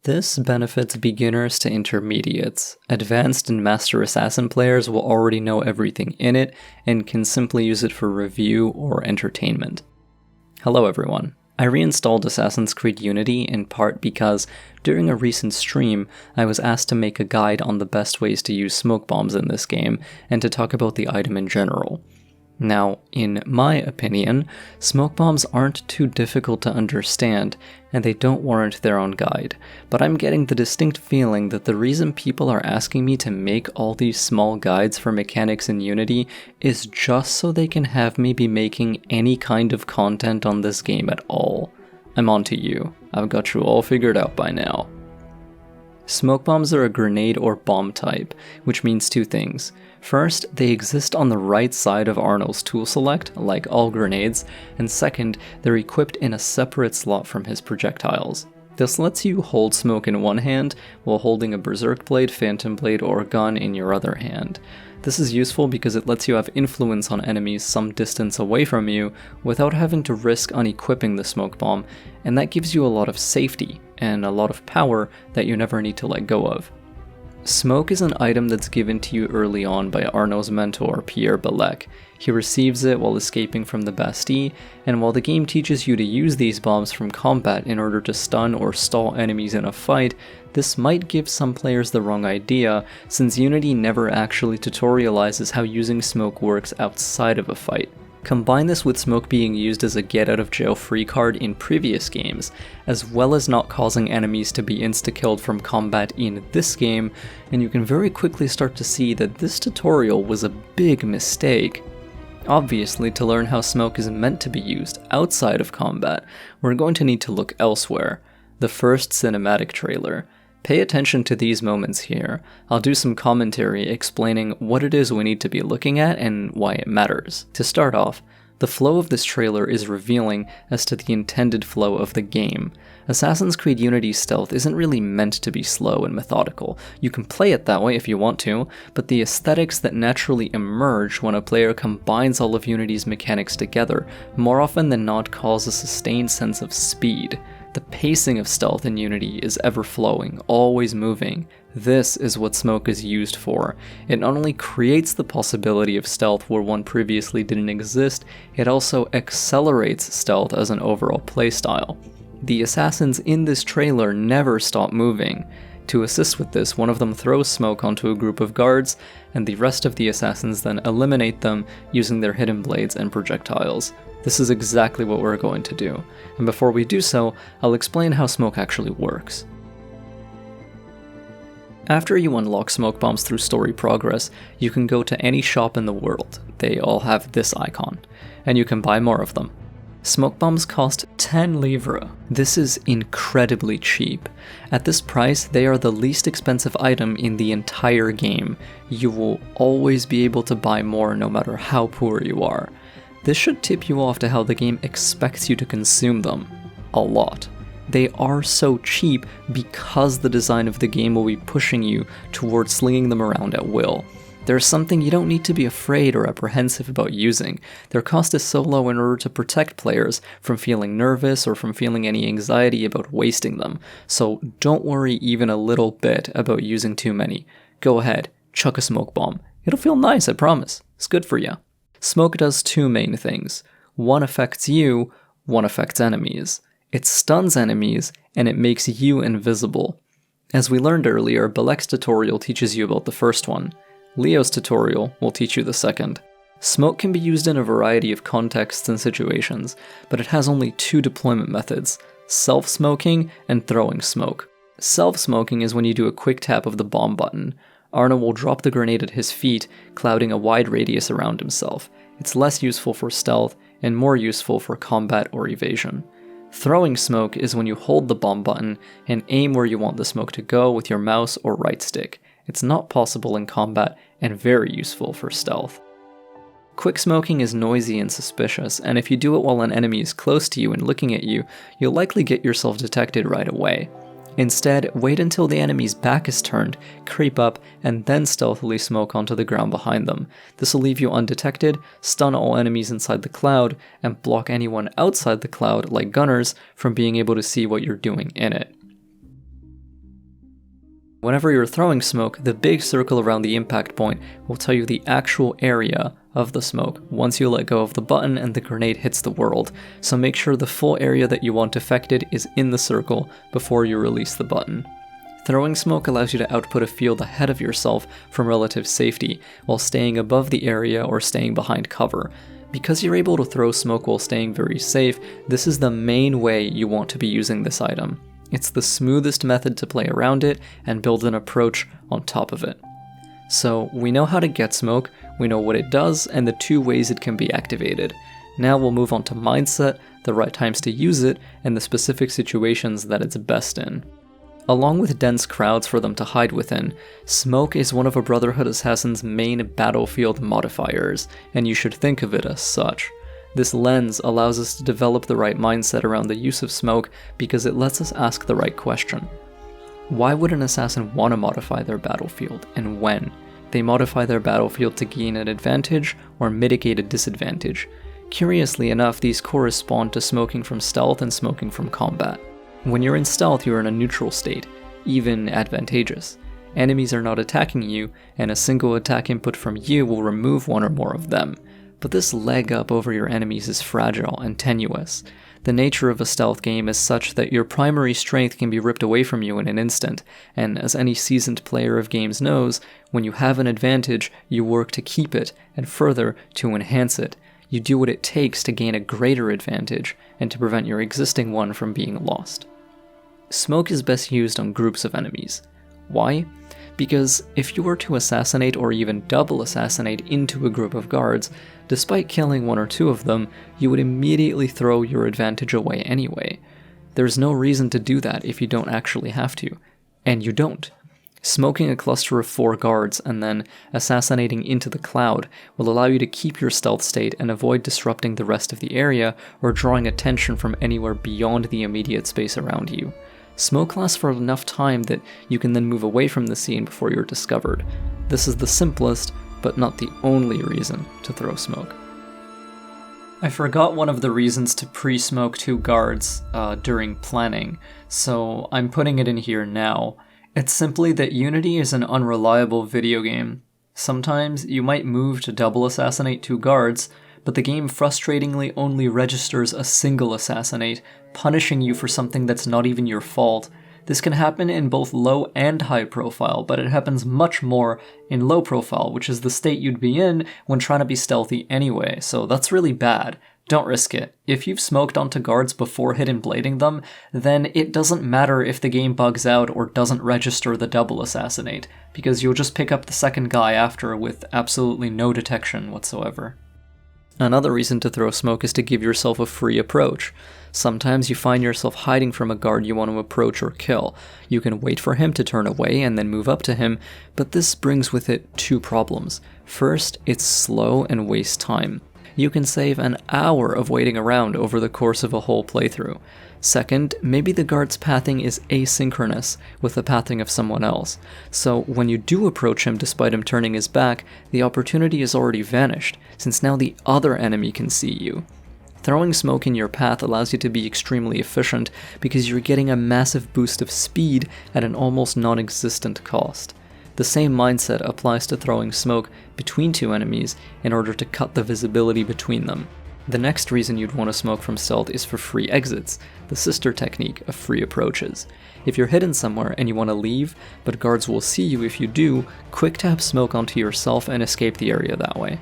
This benefits beginners to intermediates. Advanced and Master Assassin players will already know everything in it and can simply use it for review or entertainment. Hello everyone. I reinstalled Assassin's Creed Unity in part because, during a recent stream, I was asked to make a guide on the best ways to use smoke bombs in this game, and to talk about the item in general. Now, in my opinion, smoke bombs aren't too difficult to understand, and they don't warrant their own guide, but I'm getting the distinct feeling that the reason people are asking me to make all these small guides for mechanics in Unity is just so they can have me be making any kind of content on this game at all. I'm on to you. I've got you all figured out by now. Smoke bombs are a grenade or bomb type, which means two things. First, they exist on the right side of Arno's tool select, like all grenades, and second, they're equipped in a separate slot from his projectiles. This lets you hold smoke in one hand, while holding a berserk blade, phantom blade, or gun in your other hand. This is useful because it lets you have influence on enemies some distance away from you without having to risk unequipping the smoke bomb, and that gives you a lot of safety and a lot of power that you never need to let go of. Smoke is an item that's given to you early on by Arno's mentor, Pierre Belec. He receives it while escaping from the Bastille, and while the game teaches you to use these bombs from combat in order to stun or stall enemies in a fight, this might give some players the wrong idea, since Unity never actually tutorializes how using smoke works outside of a fight. Combine this with smoke being used as a get-out-of-jail-free card in previous games, as well as not causing enemies to be insta-killed from combat in this game, and you can very quickly start to see that this tutorial was a big mistake. Obviously, to learn how smoke is meant to be used outside of combat, we're going to need to look elsewhere. The first cinematic trailer. Pay attention to these moments here. I'll do some commentary explaining what it is we need to be looking at and why it matters. To start off, the flow of this trailer is revealing as to the intended flow of the game. Assassin's Creed Unity's stealth isn't really meant to be slow and methodical. You can play it that way if you want to, but the aesthetics that naturally emerge when a player combines all of Unity's mechanics together more often than not cause a sustained sense of speed. The pacing of stealth in Unity is ever-flowing, always moving. This is what smoke is used for. It not only creates the possibility of stealth where one previously didn't exist, it also accelerates stealth as an overall playstyle. The assassins in this trailer never stop moving. To assist with this, one of them throws smoke onto a group of guards, and the rest of the assassins then eliminate them using their hidden blades and projectiles. This is exactly what we're going to do, and before we do so, I'll explain how smoke actually works. After you unlock smoke bombs through story progress, you can go to any shop in the world. They all have this icon, and you can buy more of them. Smoke bombs cost 10 livres. This is incredibly cheap. At this price, they are the least expensive item in the entire game. You will always be able to buy more no matter how poor you are. This should tip you off to how the game expects you to consume them. A lot. They are so cheap because the design of the game will be pushing you towards slinging them around at will. There's something you don't need to be afraid or apprehensive about using. Their cost is so low in order to protect players from feeling nervous or from feeling any anxiety about wasting them, so don't worry even a little bit about using too many. Go ahead, chuck a smoke bomb. It'll feel nice, I promise. It's good for you. Smoke does two main things. One affects you, one affects enemies. It stuns enemies, and it makes you invisible. As we learned earlier, Belec's tutorial teaches you about the first one. Leo's tutorial will teach you the second. Smoke can be used in a variety of contexts and situations, but it has only two deployment methods: self-smoking and throwing smoke. Self-smoking is when you do a quick tap of the bomb button. Arno will drop the grenade at his feet, clouding a wide radius around himself. It's less useful for stealth and more useful for combat or evasion. Throwing smoke is when you hold the bomb button and aim where you want the smoke to go with your mouse or right stick. It's not possible in combat and very useful for stealth. Quick smoking is noisy and suspicious, and if you do it while an enemy is close to you and looking at you, you'll likely get yourself detected right away. Instead, wait until the enemy's back is turned, creep up, and then stealthily smoke onto the ground behind them. This will leave you undetected, stun all enemies inside the cloud, and block anyone outside the cloud, like gunners, from being able to see what you're doing in it. Whenever you're throwing smoke, the big circle around the impact point will tell you the actual area of the smoke once you let go of the button and the grenade hits the world, so make sure the full area that you want affected is in the circle before you release the button. Throwing smoke allows you to output a field ahead of yourself from relative safety, while staying above the area or staying behind cover. Because you're able to throw smoke while staying very safe, this is the main way you want to be using this item. It's the smoothest method to play around it and build an approach on top of it. So we know how to get smoke, we know what it does, and the 2 ways it can be activated. Now we'll move on to mindset, the right times to use it, and the specific situations that it's best in. Along with dense crowds for them to hide within, smoke is one of a Brotherhood assassin's main battlefield modifiers, and you should think of it as such. This lens allows us to develop the right mindset around the use of smoke because it lets us ask the right question. Why would an assassin want to modify their battlefield, and when? They modify their battlefield to gain an advantage or mitigate a disadvantage. Curiously enough, these correspond to smoking from stealth and smoking from combat. When you're in stealth, you're in a neutral state, even advantageous. Enemies are not attacking you, and a single attack input from you will remove one or more of them. But this leg up over your enemies is fragile and tenuous. The nature of a stealth game is such that your primary strength can be ripped away from you in an instant, and as any seasoned player of games knows, when you have an advantage, you work to keep it, and further, to enhance it. You do what it takes to gain a greater advantage, and to prevent your existing one from being lost. Smoke is best used on groups of enemies. Why? Because if you were to assassinate or even double-assassinate into a group of guards, despite killing 1 or 2 of them, you would immediately throw your advantage away anyway. There's no reason to do that if you don't actually have to. And you don't. Smoking a cluster of 4 guards and then assassinating into the cloud will allow you to keep your stealth state and avoid disrupting the rest of the area or drawing attention from anywhere beyond the immediate space around you. Smoke lasts for enough time that you can then move away from the scene before you're discovered. This is the simplest, but not the only reason to throw smoke. I forgot one of the reasons to pre-smoke 2 guards during planning, so I'm putting it in here now. It's simply that Unity is an unreliable video game. Sometimes you might move to double-assassinate 2 guards, but the game frustratingly only registers a single assassinate, punishing you for something that's not even your fault. This can happen in both low and high profile, but it happens much more in low profile, which is the state you'd be in when trying to be stealthy anyway, so that's really bad. Don't risk it. If you've smoked onto guards before hidden blading them, then it doesn't matter if the game bugs out or doesn't register the double assassinate, because you'll just pick up the second guy after with absolutely no detection whatsoever. Another reason to throw smoke is to give yourself a free approach. Sometimes you find yourself hiding from a guard you want to approach or kill. You can wait for him to turn away and then move up to him, but this brings with it 2 problems. First, it's slow and wastes time. You can save an hour of waiting around over the course of a whole playthrough. Second, maybe the guard's pathing is asynchronous with the pathing of someone else, so when you do approach him despite him turning his back, the opportunity has already vanished, since now the other enemy can see you. Throwing smoke in your path allows you to be extremely efficient because you're getting a massive boost of speed at an almost non-existent cost. The same mindset applies to throwing smoke between 2 enemies in order to cut the visibility between them. The next reason you'd want to smoke from stealth is for free exits, the sister technique of free approaches. If you're hidden somewhere and you want to leave, but guards will see you if you do, quick tap smoke onto yourself and escape the area that way.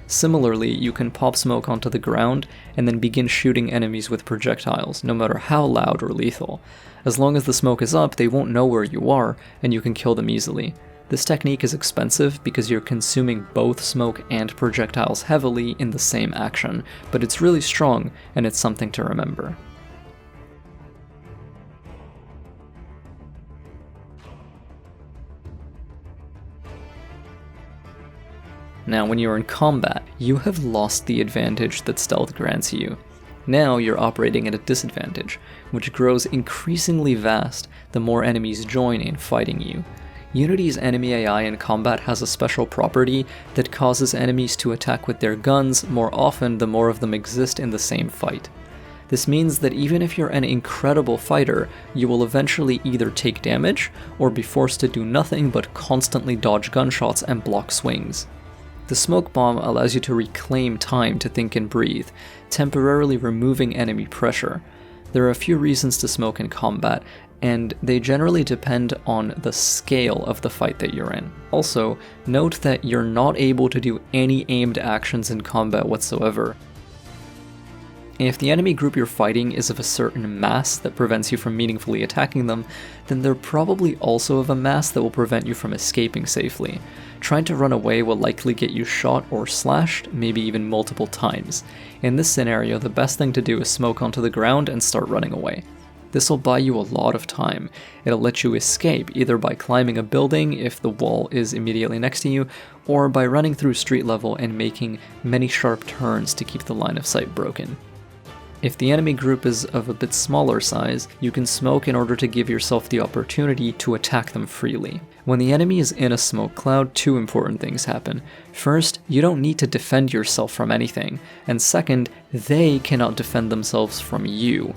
Similarly, you can pop smoke onto the ground and then begin shooting enemies with projectiles, no matter how loud or lethal. As long as the smoke is up, they won't know where you are, and you can kill them easily. This technique is expensive because you're consuming both smoke and projectiles heavily in the same action, but it's really strong, and it's something to remember. Now, when you're in combat, you have lost the advantage that stealth grants you. Now you're operating at a disadvantage, which grows increasingly vast the more enemies join in fighting you. Unity's enemy AI in combat has a special property that causes enemies to attack with their guns more often the more of them exist in the same fight. This means that even if you're an incredible fighter, you will eventually either take damage or be forced to do nothing but constantly dodge gunshots and block swings. The smoke bomb allows you to reclaim time to think and breathe, temporarily removing enemy pressure. There are a few reasons to smoke in combat, and they generally depend on the scale of the fight that you're in. Also, note that you're not able to do any aimed actions in combat whatsoever. If the enemy group you're fighting is of a certain mass that prevents you from meaningfully attacking them, then they're probably also of a mass that will prevent you from escaping safely. Trying to run away will likely get you shot or slashed, maybe even multiple times. In this scenario, the best thing to do is smoke onto the ground and start running away. This will buy you a lot of time. It'll let you escape either by climbing a building if the wall is immediately next to you, or by running through street level and making many sharp turns to keep the line of sight broken. If the enemy group is of a bit smaller size, you can smoke in order to give yourself the opportunity to attack them freely. When the enemy is in a smoke cloud, two important things happen. First, you don't need to defend yourself from anything, and second, they cannot defend themselves from you.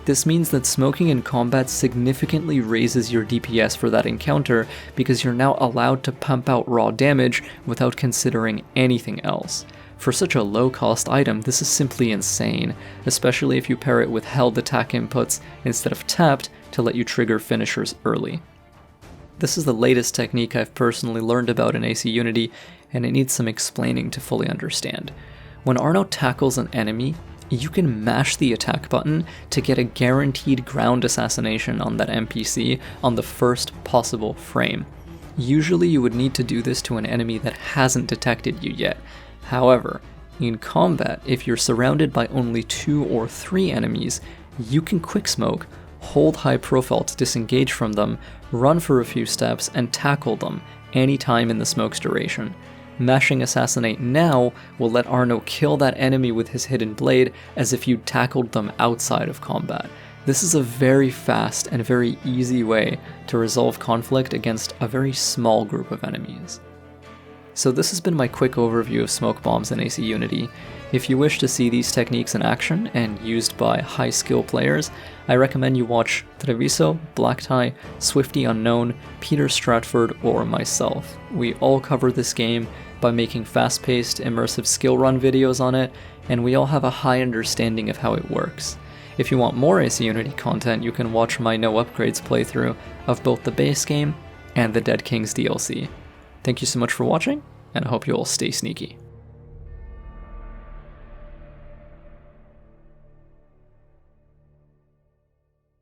This means that smoking in combat significantly raises your DPS for that encounter because you're now allowed to pump out raw damage without considering anything else. For such a low-cost item, this is simply insane, especially if you pair it with held attack inputs instead of tapped to let you trigger finishers early. This is the latest technique I've personally learned about in AC Unity, and it needs some explaining to fully understand. When Arno tackles an enemy, you can mash the attack button to get a guaranteed ground assassination on that NPC on the first possible frame. Usually you would need to do this to an enemy that hasn't detected you yet. However, in combat, if you're surrounded by only 2 or 3 enemies, you can quick smoke, hold high profile to disengage from them, run for a few steps, and tackle them anytime in the smoke's duration. Mashing Assassinate now will let Arno kill that enemy with his hidden blade as if you'd tackled them outside of combat. This is a very fast and very easy way to resolve conflict against a very small group of enemies. So this has been my quick overview of smoke bombs in AC Unity. If you wish to see these techniques in action and used by high skill players, I recommend you watch Treviso, Blacktie, Swifty Unknown, Peter Stratford, or myself. We all cover this game by making fast-paced, immersive skill run videos on it, and we all have a high understanding of how it works. If you want more AC Unity content, you can watch my No Upgrades playthrough of both the base game and the Dead Kings DLC. Thank you so much for watching, and I hope you all stay sneaky.